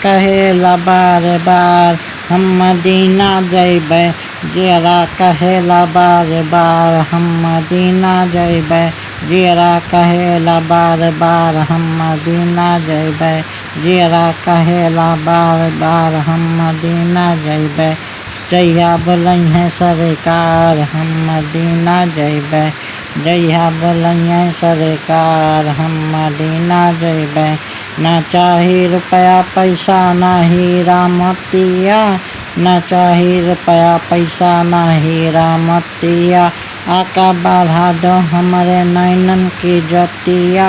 कहेला बार बार हम मदीना जइबै। जियरा कहेला बार बार हम मदीना जइबै। जियरा कहेला बार बार हम मदीना जइबै। जियरा कहेला बार बार हम मदीना जइबै। जहिया बोलैहें सरकार हम मदीना जइबै। जहिया बोलैहें सरकार हम मदीना जइबै। ना चाही रुपया पैसा ना हीरा मोतिया। ना चाही रुपया पैसा ना हीरा मोतिया। आका बढ़ा दो हमारे नैनन की ज्योतिया।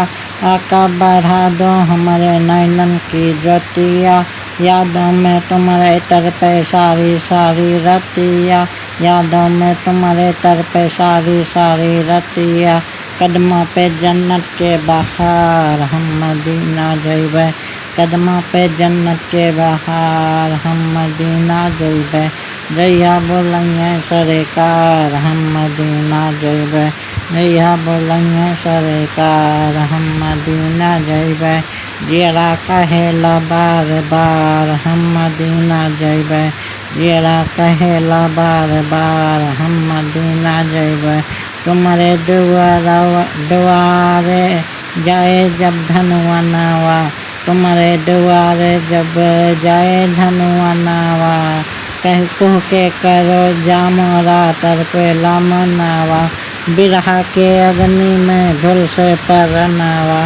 आका बढ़ा दो हमारे नैनन की ज्योतिया। यादों में तुम्हारे तरपे सारी सारी रतिया। यादों में तुम्हारे तरपे सारी सारी रतिया। कदमों पे जन्नत के बहार हम मदीना जइबै। कदमों पे जन्नत के बहार हम मदीना जइबै। जहिया बोलैहें सरकार हम मदीना जइबै। जहिया बोलैहें सरकार हम मदीना जइबै। जियरा कहेला बार बार हम मदीना जइबै। जियरा कहेला बार बार हम मदीना जइबै। तुम्हारे दुआरे जाए जब धनुआ नावा। तुम्हारे दुआरे जब जाए धनुआ नावा। कह के करो जामोरा तरपेला मनावा। बिरहा के अग्नि में धुल से परनावा।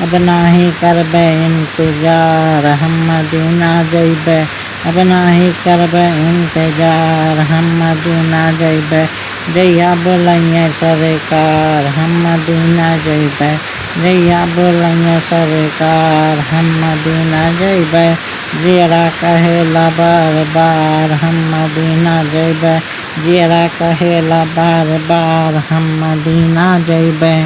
अब नाही करबे इंतजार हम मदीना जइबै। अब नाही करबे इंतजार हम मदीना जइबै। जहिया बोलैहें सरकार हम मदीना जइबै। जहिया बोलैहें सरकार हम मदीना जइबै। जियरा कहेला बार बार हम मदीना जइबै। जियरा कहेला बार बार हम मदीना जइबै।